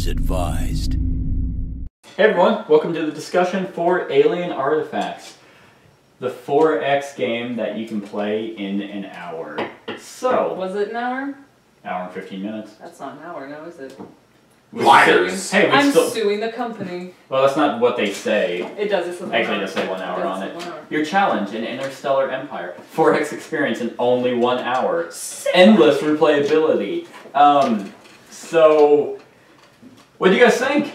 is advised. Hey everyone, welcome to the discussion for Alien Artifacts, the 4X game that you can play in an hour. So, was it an hour? Hour and 15 minutes. That's not an hour, now is it? Liars! Hey, I'm suing the company. Well, that's not what they say. It does, it's 1 hour. Actually, it does say 1 hour on it. 1 hour. Your challenge in Interstellar Empire. 4X experience in only 1 hour. Endless replayability. So, what do you guys think?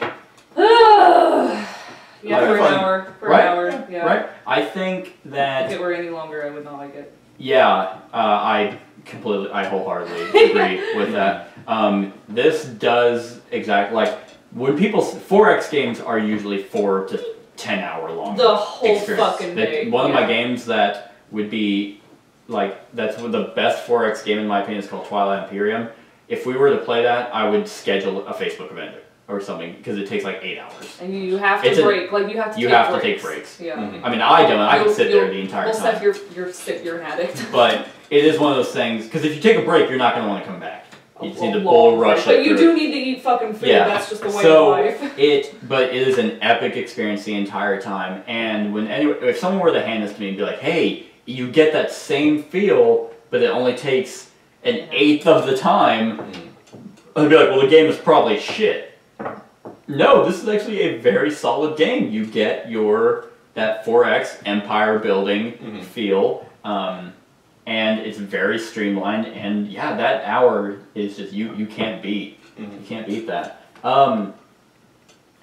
Yeah, for an fun. hour. For Right? an hour, yeah. Right? I think that... If it were any longer, I would not like it. Yeah, I wholeheartedly agree with that. This does when people 4X games are usually 4 to 10 hour long. The whole experience. fucking day. One of my games that would be that's the best 4X game in my opinion is called Twilight Imperium. If we were to play that, I would schedule a Facebook event or something because it takes like 8 hours. And you have to break, you have to take breaks. Yeah. I mean, I don't. I can sit there the entire time. Well, Seth, you're an addict. But it is one of those things, because if you take a break, you're not going to want to come back. You just need to A bull long rush break. it But you through. do need to eat fucking food, Yeah. that's just the way of life. But it is an epic experience the entire time, and if someone were to hand this to me and be like, hey, you get that same feel, but it only takes an eighth of the time, I'd be like, well, the game is probably shit. No, this is actually a very solid game. You get that 4X empire building feel, and it's very streamlined. And yeah, that hour is just you can't beat. You can't beat that.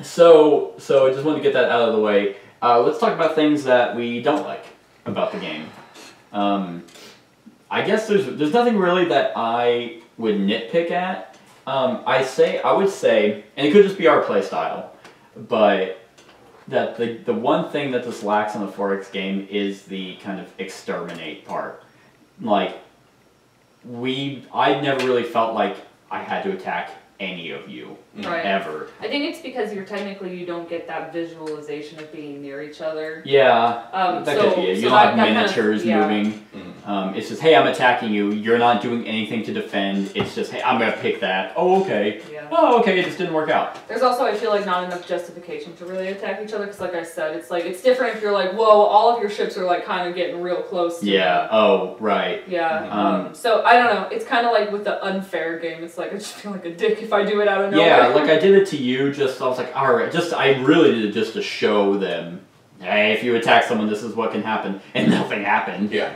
So I just wanted to get that out of the way. Let's talk about things that we don't like about the game. I guess there's nothing really that I would nitpick at. I would say, and it could just be our play style, but that the one thing that this lacks on the 4X game is the kind of exterminate part. Like, I never really felt like I had to attack any of you, ever. I think it's because you don't get that visualization of being near each other. Yeah, that could be it. You don't have miniatures moving. It's just, hey, I'm attacking you. You're not doing anything to defend. It's just, hey, I'm going to pick that. Oh, okay. Yeah. Oh, okay, it just didn't work out. There's also, I feel like, not enough justification to really attack each other, because like I said, it's different if you're like, whoa, all of your ships are like kind of getting real close to me. Oh, right. Yeah, so I don't know, it's kind of like with the unfair game, it's like, I just feel like a dick if I do it out of nowhere. Yeah, like I did it to you, I was like, alright, I really did it just to show them, hey, if you attack someone, this is what can happen, and nothing happened. Yeah.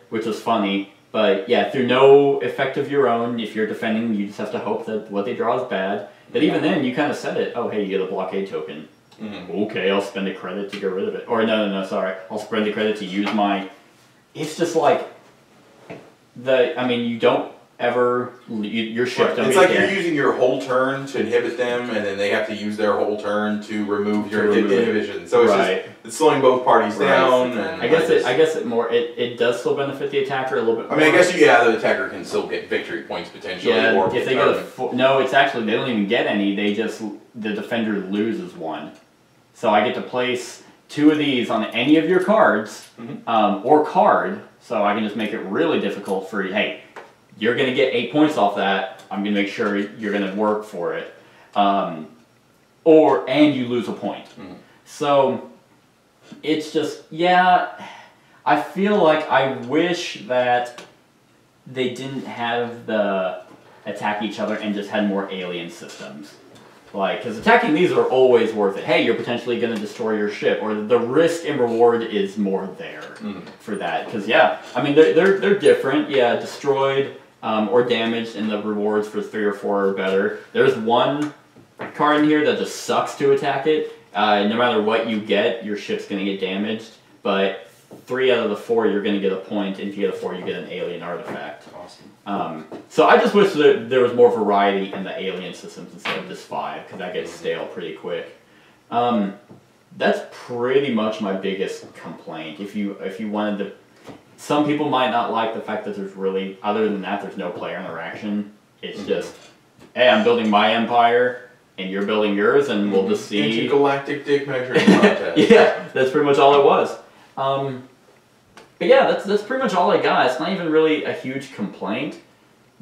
Which was funny. But yeah, through no effect of your own, if you're defending, you just have to hope that what they draw is bad. But even then, you kind of said it. Oh, hey, you get a blockade token. Okay, I'll spend a credit to get rid of it. Or no, sorry. I'll spend a credit to use my... It's just like... you don't ever... Your ship don't It's get like you're damaged. using your whole turn to inhibit them, and then they have to use their whole turn to remove your inhibition. So it's slowing both parties down. And I guess it does still benefit the attacker a little bit more. I mean, I guess the attacker can still get victory points potentially. Yeah, or if they get no, it's actually, they don't even get any. The defender loses one. So I get to place 2 of these on any of your cards, or card, so I can just make it really difficult for you. Hey, you're going to get 8 points off that. I'm going to make sure you're going to work for it. And you lose a point. So, it's just, yeah, I feel like I wish that they didn't have the attack each other and just had more alien systems. Because attacking these are always worth it. Hey, you're potentially going to destroy your ship, or the risk and reward is more there for that. Because, yeah, I mean, they're different. Yeah, destroyed or damaged, and the rewards for 3 or 4 are better. There's one card in here that just sucks to attack it. No matter what you get, your ship's going to get damaged. But 3 out of the 4, you're going to get a point, and if you get a 4, you get an alien artifact. Awesome. So I just wish there was more variety in the alien systems instead of just 5, because that gets stale pretty quick. That's pretty much my biggest complaint. If you wanted to... Some people might not like the fact that there's really... Other than that, there's no player interaction. It's just, hey, I'm building my empire, and you're building yours, and we'll just see... Intergalactic dick measuring contest. Yeah, that's pretty much all it was. But yeah, that's pretty much all I got. It's not even really a huge complaint,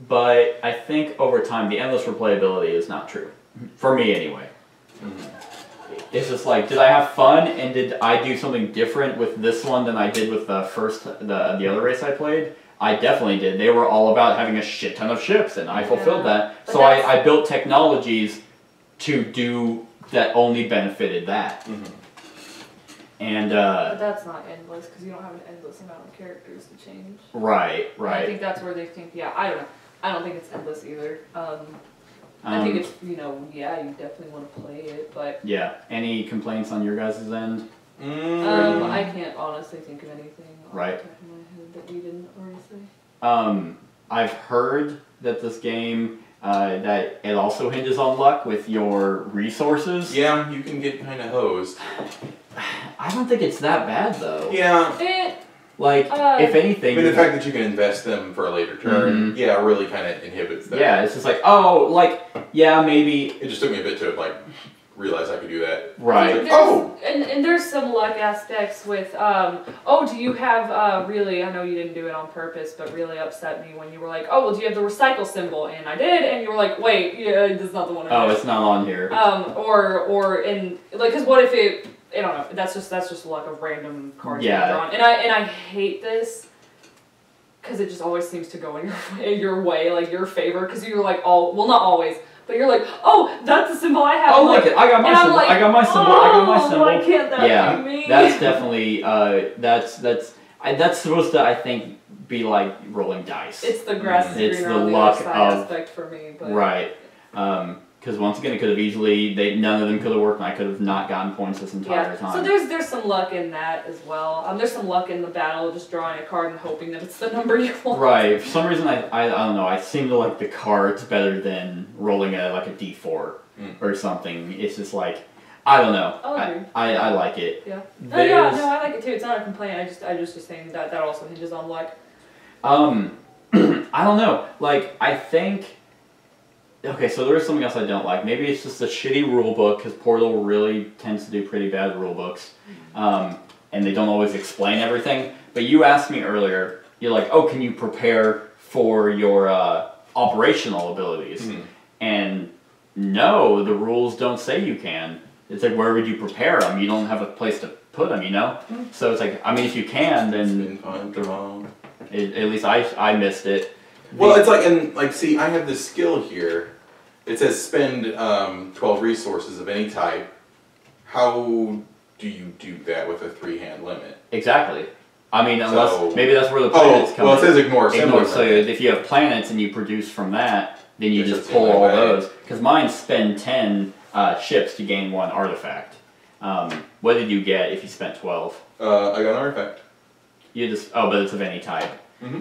but I think over time the endless replayability is not true. For me, anyway. It's just like, did I have fun, and did I do something different with this one than I did with the other race I played? I definitely did. They were all about having a shit ton of ships, and I fulfilled that. But so I built technologies to do that only benefited that. And but that's not endless because you don't have an endless amount of characters to change. Right. I think that's where they think. Yeah, I don't know. I don't think it's endless either. I think it's you definitely want to play it, but yeah. Any complaints on your guys' end? I can't honestly think of anything right. off the top of my head that we didn't already say. I've heard that this game that it also hinges on luck with your resources. Yeah, you can get kind of hosed. I don't think it's that bad though. Yeah. Like, if anything... I mean, the fact that you can invest them for a later turn, really kind of inhibits that. Yeah, it's just like, oh, like, yeah, maybe... It just took me a bit to, like, realize I could do that. Right. Like, and there's some luck aspects with, do you have, really, I know you didn't do it on purpose, but really upset me when you were like, oh, well, do you have the recycle symbol? And I did, and you were like, wait, yeah, that's not the one I did. It's not on here. Because what if it... I don't know. That's just luck of random cards being drawn, and I hate this because it just always seems to go in your way, like your favor. Because you're like not always, but you're like, oh, that's the symbol I have. Oh, look it! I got my symbol. I got my symbol. I got my symbol. Why can't that be me? That's definitely that's supposed to, I think, be like rolling dice. It's the grass is greener on the other side aspect for me, but right. Because once again, it could have easily, none of them could have worked, and I could have not gotten points this entire time. So there's some luck in that as well. There's some luck in the battle, just drawing a card and hoping that it's the number you want. Right. For some reason, I don't know, I seem to like the cards better than rolling a d4 or something. It's just like, I don't know. I like it. Yeah. I like it too. It's not a complaint. I just saying that also hinges on luck. I don't know. Like, I think... Okay, so there is something else I don't like. Maybe it's just a shitty rule book, because Portal really tends to do pretty bad rule books. And they don't always explain everything. But you asked me earlier, you're like, oh, can you prepare for your operational abilities? And no, the rules don't say you can. It's like, where would you prepare them? You don't have a place to put them, you know? So it's like, I mean, if you can, then... It's been fun, come on. At least I missed it. Well, it's like, see, I have this skill here. It says spend 12 resources of any type. How do you do that with a 3-hand limit? Exactly. I mean, unless, maybe that's where the planets come in. Well, it says ignore symbol. So if you have planets and you produce from that, then you just pull all those. Because mine spend 10 ships to gain 1 artifact. What did you get if you spent 12? I got an artifact. You just, but it's of any type.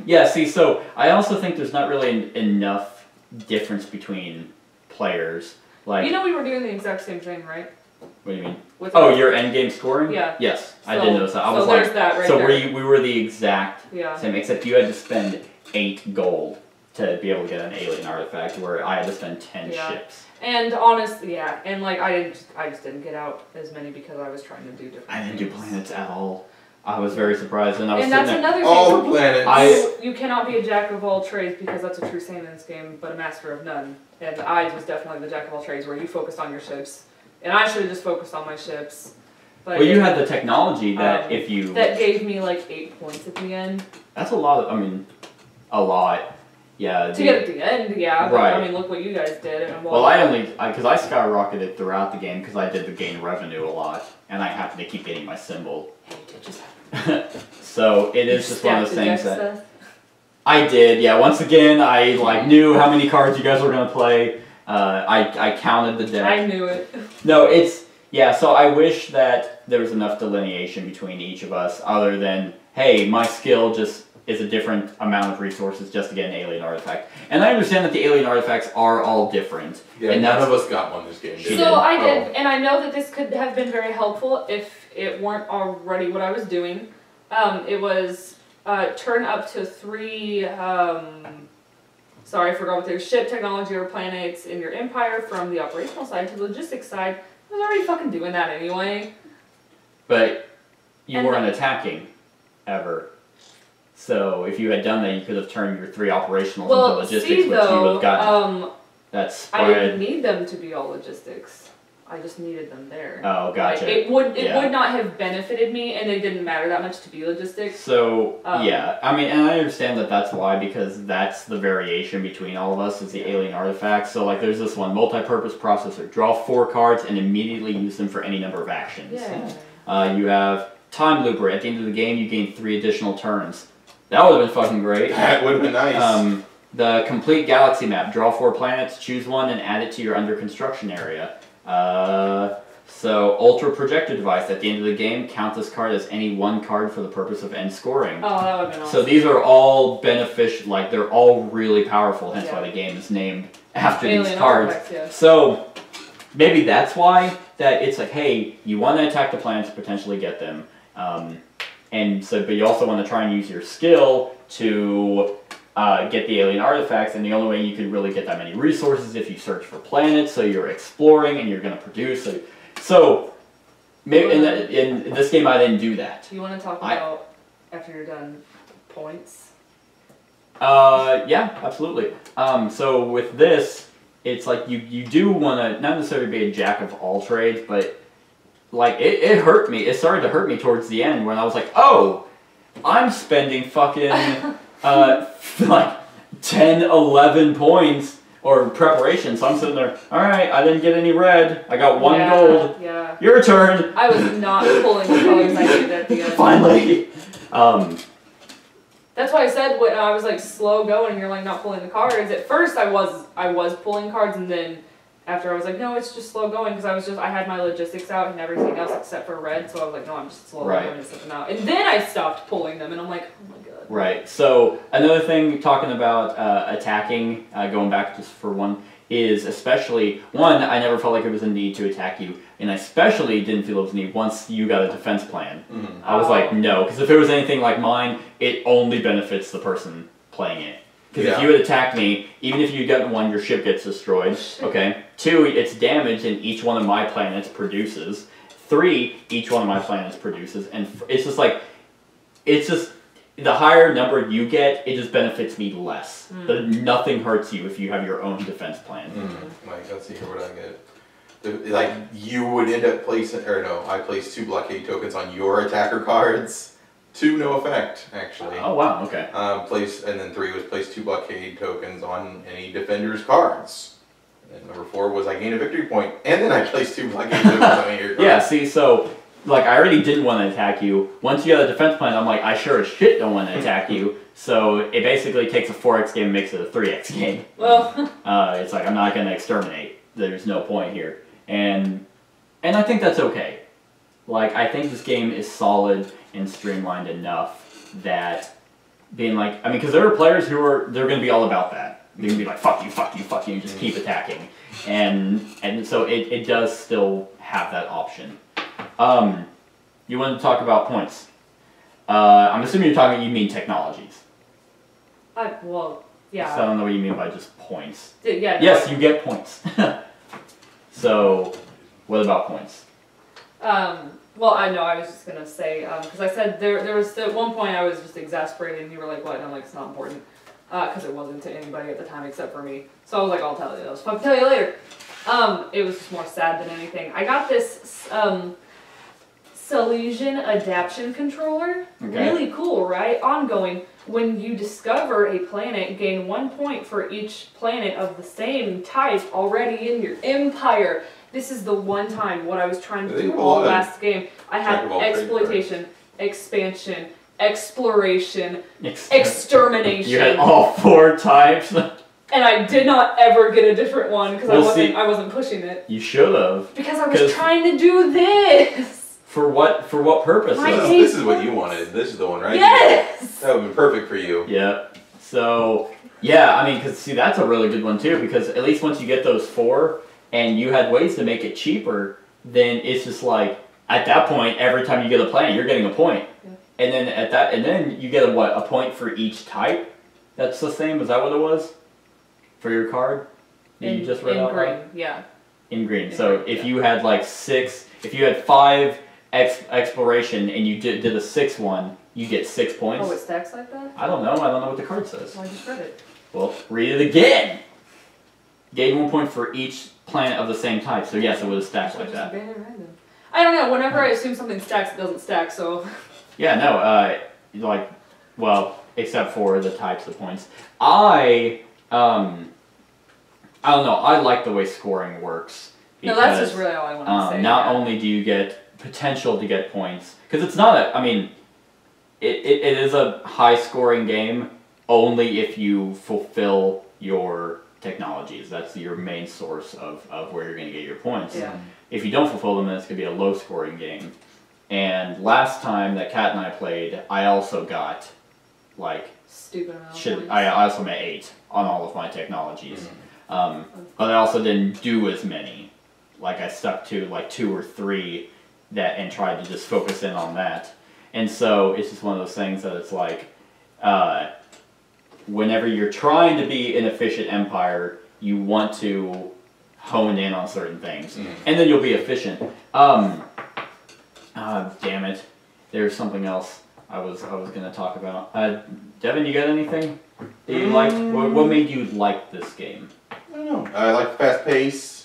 Yeah, see, so I also think there's not really enough difference between players. Like, you know, we were doing the exact same thing, right? What do you mean? Your endgame scoring? Yeah. Yes, I did notice that. I was there's that right there. We were the exact same, except you had to spend 8 gold to be able to get an alien artifact, where I had to spend 10 ships. And honestly, and like I just didn't get out as many because I was trying to do different I didn't do planets at all. I was very surprised, and I was that's another thing. All the planets. You cannot be a jack of all trades, because that's a true saying in this game, but a master of none. And I was definitely the jack of all trades, where you focused on your ships, and I should have just focused on my ships. But you had the technology that if you that gave me like 8 points at the end. That's a lot. A lot. Yeah. To get at the end, yeah. But, right. I mean, look what you guys did. And well, because I skyrocketed throughout the game because I did the gain revenue a lot, and I happened to keep getting my symbol. Hey, did just so it is just one of those things that I did. Yeah. Once again, I knew how many cards you guys were gonna play. I counted the deck. I knew it. No, so I wish that there was enough delineation between each of us, other than, hey, my skill just is a different amount of resources just to get an alien artifact. And I understand that the alien artifacts are all different. Yeah, and none of us got one this game. So I did, and I know that this could have been very helpful if it weren't already what I was doing. It was turn up to 3, sorry, I forgot what they were, ship technology or planets in your empire from the operational side to the logistics side. I was already fucking doing that anyway. But you weren't attacking, ever. So if you had done that, you could have turned your 3 operationals into logistics, which you would have gotten. that's I didn't spread. need them to be all logistics. I just needed them there. Oh, gotcha. Like, it would Yeah. would not have benefited me, and it didn't matter that much to be logistics. So Um, yeah, I mean, and I understand that that's why, because that's the variation between all of us is the alien artifacts. So like, there's this one multi-purpose processor. Draw 4 cards and immediately use them for any number of actions. Yeah. You have time looper. At the end of the game, you gain 3 additional turns. That would have been fucking great. That would have been nice. The complete galaxy map. Draw 4 planets, choose one, and add it to your under construction area. So ultra projector device. At the end of the game, count this card as any one card for the purpose of end scoring. Oh, that would have been awesome. So these are all beneficial. Like, they're all really powerful. Hence Yeah. why the game is named after Alien these cards. artifacts, yeah. So maybe that's why that it's like, hey, you want to attack the planets to potentially get them, and so, but you also want to try and use your skill to get the alien artifacts, and the only way you can really get that many resources is if you search for planets. So you're exploring and you're going to produce. So maybe in this game I didn't do that. Do you want to talk about after you're done points? Yeah, absolutely. So with this, it's like you do want to not necessarily be a jack of all trades, but like it hurt me. It started to hurt me towards the end when I was like, oh, I'm spending fucking like 10, 11 points or preparation. So I'm sitting there, all right, I didn't get any red. I got 1 gold. Yeah. Your turn. I was not pulling the colors I needed at the end. Finally. That's why I said when I was like slow going and you're like not pulling the cards. At first I was pulling cards, and then after I was like, no, it's just slow going, because I had my logistics out and everything else except for red, so I was like, no, I'm just slow going to set them out. And then I stopped pulling them, and I'm like, oh my god. Right. So another thing, talking about attacking, going back just for one, is especially, one, I never felt like it was a need to attack you, and I especially didn't feel it was a need once you got a defense plan. Mm-hmm. I was like, no, because if it was anything like mine, it only benefits the person playing it. Because if you had attacked me, even if you get 1, your ship gets destroyed. Okay. 2, it's damaged, and each one of my planets produces. 3, each one of my planets produces, and it's just like, it's just, the higher number you get, it just benefits me less. But nothing hurts you if you have your own defense plan. Like, let's see here what I get. Like, you would end up placing, or no, I placed 2 blockade tokens on your attacker cards. 2 no effect, actually. Oh wow, okay. And then 3 was place 2 blockade tokens on any defender's cards. And number 4 was I gain a victory point, and then I placed 2 blockade tokens on any of your cards. Yeah, see, so, like, I already didn't want to attack you. Once you got a defense plan, I'm like, I sure as shit don't want to attack you. So it basically takes a 4x game and makes it a 3x game. Well. It's like, I'm not going to exterminate. There's no point here. And I think that's okay. Like, I think this game is solid and streamlined enough that being like, I mean, because there are players who they're going to be all about that. They're going to be like, fuck you, fuck you, fuck you, and just keep attacking. And so it does still have that option. You wanted to talk about points. I'm assuming you mean technologies. Well, yeah. So I don't know what you mean by just points. Yeah. Yes, you get points. So, what about points? Well, I know, I was just gonna say, because I said there was, at one point I was just exasperated, and you were like, what? And I'm like, it's not important. Because it wasn't to anybody at the time except for me. So I was like, I'll tell you. I'll tell you later. It was just more sad than anything. I got this, Silesian adaptation controller. Okay. Really cool, right? Ongoing. When you discover a planet, gain 1 point for each planet of the same type already in your empire. This is the one time what I was trying to do all last game. I had exploitation, expansion, exploration, extermination. You had all 4 types. And I did not ever get a different one because I wasn't pushing it. You should have. Because I was trying to do this. For what purpose? This is what you wanted. This is the one, right? Yes! That would have been perfect for you. Yeah. So, yeah, I mean, because, see, that's a really good one, too, because at least once you get those 4, and you had ways to make it cheaper, then it's just like, at that point, every time you get a planet, you're getting a point. Yeah. And then you get a point for each type? That's the same? Is that what it was? For your card? You just read out in green, loud? yeah. In green. So if you had like 6, if you had 5 exploration and you did a 6th one, you get 6 points. Oh, it stacks like that? I don't know what the card says. Well, I just read it. Well, read it again! gain 1 point for each planet of the same type. So yes, it would have stacked like that. I don't know. Whenever I assume something stacks, it doesn't stack. So. Yeah, no. Like, well, except for the types of points. I don't know. I like the way scoring works. Because, no, that's just really all I want to say. Not only do you get potential to get points, because it's not a. I mean, it is a high scoring game only if you fulfill your technologies. That's your main source of where you're going to get your points. Yeah. If you don't fulfill them, then it's going to be a low scoring game. And last time that Kat and I played, I also got like stupid amount of shit. points. I also made 8 on all of my technologies, but I also didn't do as many. Like I stuck to like 2 or 3 that and tried to just focus in on that. And so it's just one of those things that it's like, whenever you're trying to be an efficient empire, you want to hone in on certain things, and then you'll be efficient. Damn it. There's something else I was gonna talk about. Devin, you got anything that you liked? What made you like this game? I don't know. I like the fast pace.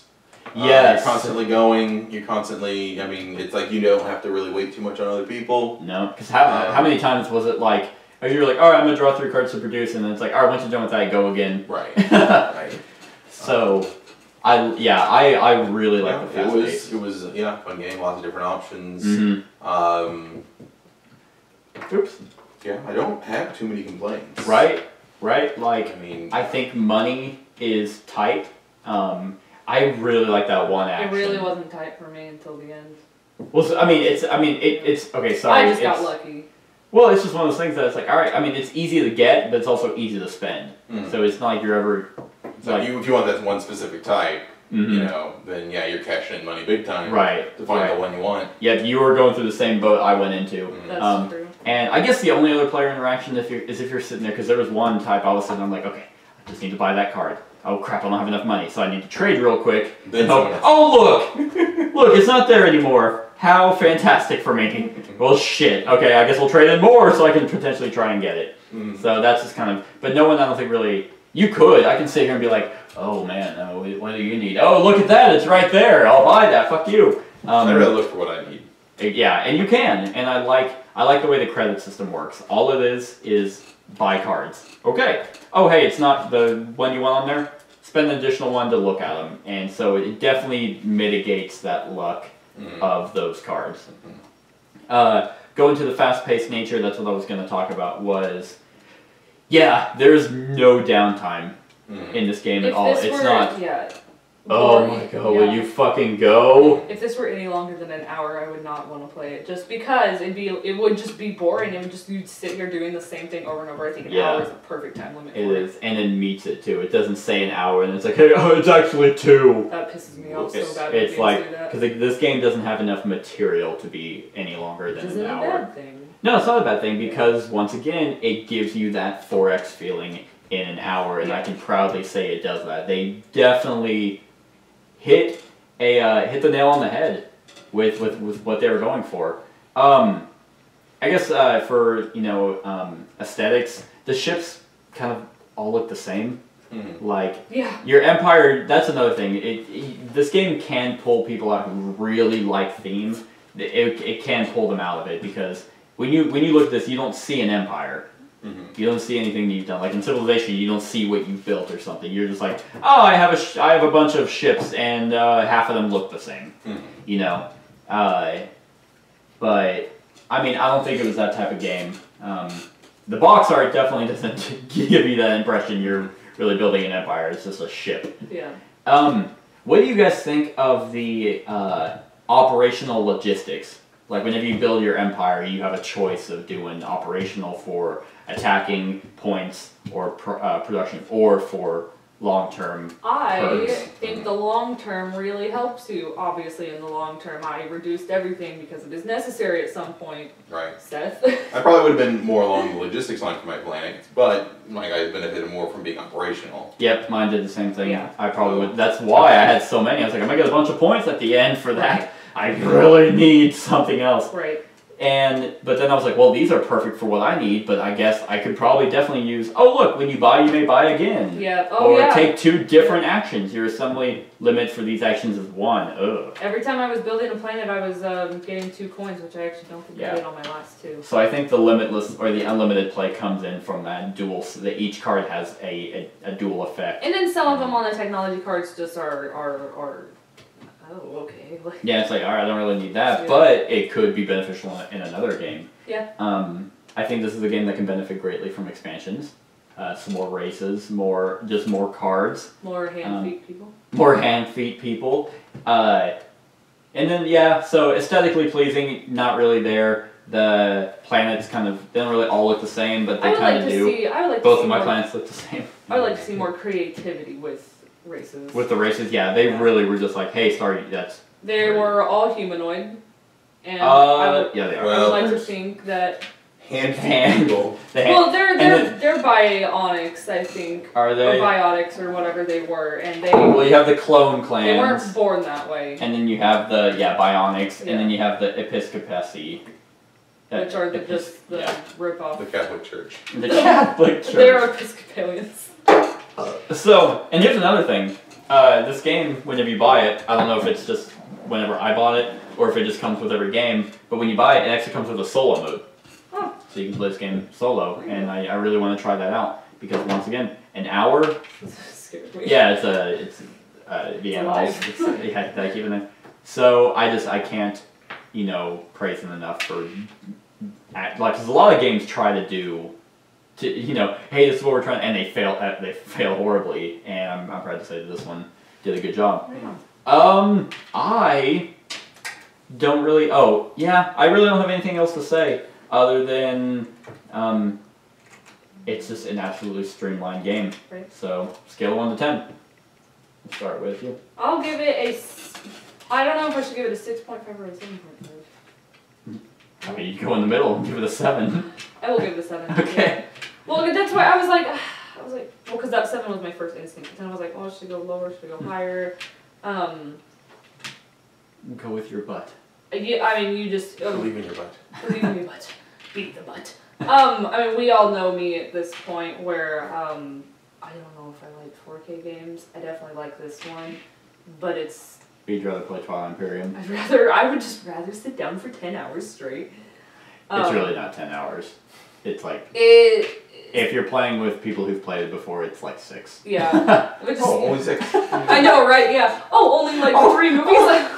Yes. You're constantly going. You're constantly. I mean, it's like you don't have to really wait too much on other people. No, because how many times was it like? You're like, all right, I'm gonna draw 3 cards to produce, and then it's like, all right, once you're done with that, go again. Right. Right. So, I really like the fast pace. It was fun game. Lots of different options. Oops. Yeah, I don't have too many complaints. Right. Like, I mean, I think money is tight. I really like that one action. It really wasn't tight for me until the end. Well, so, it's okay. Sorry, I just got lucky. Well, it's just one of those things that it's like, all right. I mean, it's easy to get, but it's also easy to spend. So it's not like you're ever. So if you want that one specific type, you know, then yeah, you're cashing in money big time. Right. To find the one you want. Yeah, you were going through the same boat I went into. That's true. And I guess the only other player interaction is if you're sitting there, because there was one type I was sitting there, I'm like, okay, I just need to buy that card. Oh crap, I don't have enough money, so I need to trade real quick. Then oh look! Look, it's not there anymore. How fantastic for me. Well, shit. Okay, I guess we'll trade in more so I can potentially try and get it. So that's just kind of, but no one I don't think really, you could. I can sit here and be like, oh man, what do you need? Oh, look at that, it's right there. I'll buy that, fuck you. I'd rather look for what I need. Yeah, and you can, and I like the way the credit system works. All it is buy cards. Okay. Oh, hey, it's not the one you want on there? Spend an additional one to look at them. And so it definitely mitigates that luck of those cards. Going to the fast-paced nature, that's what I was going to talk about, was, yeah, there's no downtime in this game at all. It's not... Yeah. Oh my god, will you fucking go? If this were any longer than an hour, I would not want to play it. Just because it would just be boring. It would just, you'd sit here doing the same thing over and over. I think an hour is a perfect time limit for it. It is, and it meets it too. It doesn't say an hour, and it's like, hey, oh, it's actually 2. That pisses me off so bad. It's like, because this game doesn't have enough material to be any longer than an hour. Which isn't a bad thing. No, it's not a bad thing, because once again, it gives you that 4X feeling in an hour, and I can proudly say it does that. They definitely hit the nail on the head with what they were going for. I guess for aesthetics, the ships kind of all look the same. Like your empire. That's another thing. This game can pull people out who really like themes. It can pull them out of it, because when you look at this, you don't see an empire. You don't see anything that you've done. Like in Civilization, you don't see what you've built or something. You're just like, oh, I have a bunch of ships, and half of them look the same. You know, but I mean, I don't think it was that type of game. The box art definitely doesn't give you that impression you're really building an empire. It's just a ship. Yeah. What do you guys think of the operational logistics? Like whenever you build your empire, you have a choice of doing operational for attacking points or production, or for long-term I think the long-term really helps you. Obviously, in the long term, I reduced everything because it is necessary at some point. Right. Seth? I probably would have been more along the logistics line for my planning, but my guys benefited more from being operational. Yep, mine did the same thing. Yeah. I probably would. That's why I had so many. I was like, I'm gonna get a bunch of points at the end for that. I really need something else. Right. But then I was like, well, these are perfect for what I need, but I guess I could probably definitely use, oh look, when you buy, you may buy again. Yeah. Oh, or yeah. take 2 different actions. Your assembly limit for these actions is 1. Ugh. Every time I was building a planet, I was getting 2 coins, which I actually don't think I did on my last 2. So I think the limitless or the unlimited play comes in from that dual, so that each card has a dual effect. And then some of them on the technology cards just are oh, okay. Like, Yeah, it's like, alright, I don't really need that, Yeah. but it could be beneficial in another game. Yeah. I think this is a game that can benefit greatly from expansions. Some more races, just more cards, more hand feet people. more hand feet people. And then, yeah, so aesthetically pleasing, not really there. The planets they don't really all look the same, but they kind of do. I would like Both to see of my more, planets look the same. I would like to see more creativity with races. With the races, yeah, they really were just like, hey, sorry, that's... They were all humanoid, and yeah, they are. I would like to think that. Hand people. Well, they're bionics, I think. Are they? Or biotics, or whatever they were, and they. Well, you have the clone clans. They weren't born that way. And then you have the bionics, Yeah. and then you have the Episcopacy. Which are just the rip-off. The Catholic Church. The Catholic Church. They're Episcopalians. So, and here's another thing. This game, whenever you buy it, I don't know if it's just whenever I bought it, or if it just comes with every game, but when you buy it, it actually comes with a solo mode. Oh. So you can play this game solo, and I really want to try that out, because once again, an hour, Scared me. yeah, it's VMLs, yeah, that keep in there. So I can't, praise them enough for, because a lot of games try to do, hey, this is what we're trying, and they fail horribly, and I'm proud to say that this one did a good job. I don't really, I really don't have anything else to say, other than, it's just an absolutely streamlined game. Right. So, scale of 1 to 10. We'll start with you. I'll give it I don't know if I should give it a 6.5 or a 7.5. I mean, you go in the middle and give it a 7. I will give it a 7. Okay. Yeah. Well, that's why I was like, well, because that 7 was my first instinct. And I was like, oh, should I go lower? Should I go higher? Go with your butt. Yeah, I mean, you just Believe in your butt. believe in your butt, beat the butt. I mean, we all know me at this point where I don't know if I like 4K games. I definitely like this one, but it's. You'd rather play Twilight Imperium. I would just rather sit down for 10 hours straight. It's really not 10 hours. It's like if you're playing with people who've played it before, it's like 6. Yeah. Which is, Only 6. I know, right? Yeah. Oh, only like 3 movies.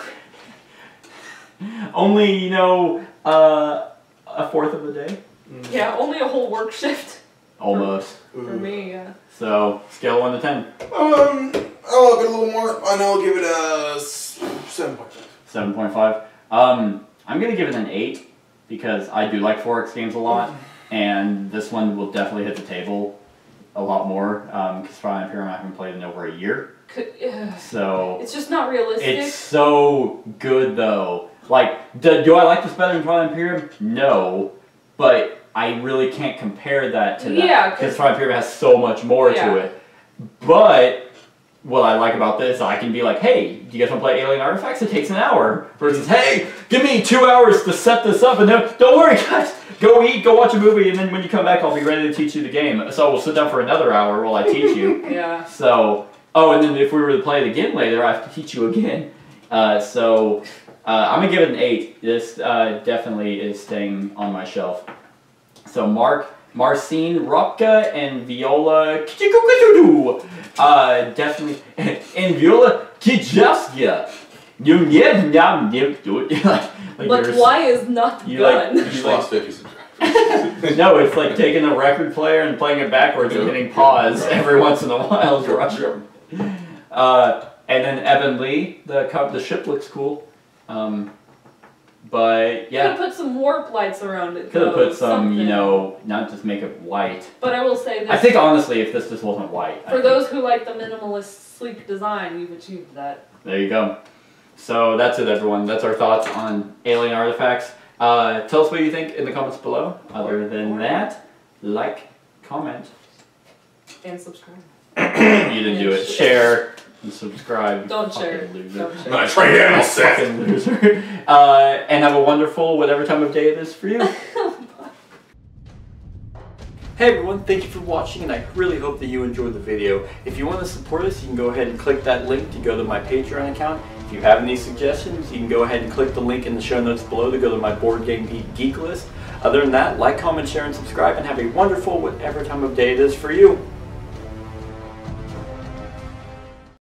Only a fourth of the day. Yeah, only a whole work shift. Almost. For me, yeah. So scale of 1 to 10. I'll up it a little more, and I'll give it a 7.5. 7.5. I'm gonna give it an 8 because I do like 4X games a lot, and this one will definitely hit the table a lot more. Because Twilight Imperium I haven't played in over a year, so It's just not realistic. it's so good though. Like, do I like this better than Twilight Imperium? No, but I really can't compare that to that. Yeah, because Twilight Imperium has so much more to it. But what I like about this, I can be like, hey, do you guys want to play Alien Artifacts? It takes an hour. Versus, hey, give me 2 hours to set this up, and then, don't worry, guys, go eat, go watch a movie, and then when you come back, I'll be ready to teach you the game. So we'll sit down for another hour while I teach you. Yeah. So, and then if we were to play it again later, I have to teach you again. I'm going to give it an 8. This definitely is staying on my shelf. So Marcin Ropka and Viola definitely, and Viola Kijaskia. But why is not done? You just lost 50 subscribers. No, it's like taking a record player and playing it backwards and hitting pause every once in a while to rush them. And then Evan Lee, the ship looks cool. But yeah. Could have put some warp lights around it. Could have put some, something. not just make it white. But I will say this. I think honestly, if this just wasn't white. For those who like the minimalist, sleek design, you've achieved that. There you go. So that's it, everyone. That's our thoughts on Alien Artifacts. Tell us what you think in the comments below. Other than that, like, comment. And subscribe. You didn't do it. Share. and subscribe. Don't Fucking share. loser. Don't I'm share. not trying to animal Seth. Fucking loser. And have a wonderful whatever time of day it is for you. Hey everyone, thank you for watching, and I really hope that you enjoyed the video. If you want to support us, you can go ahead and click that link to go to my Patreon account. If you have any suggestions, you can go ahead and click the link in the show notes below to go to my Board Game Geek list. Other than that, like, comment, share, and subscribe, and have a wonderful whatever time of day it is for you.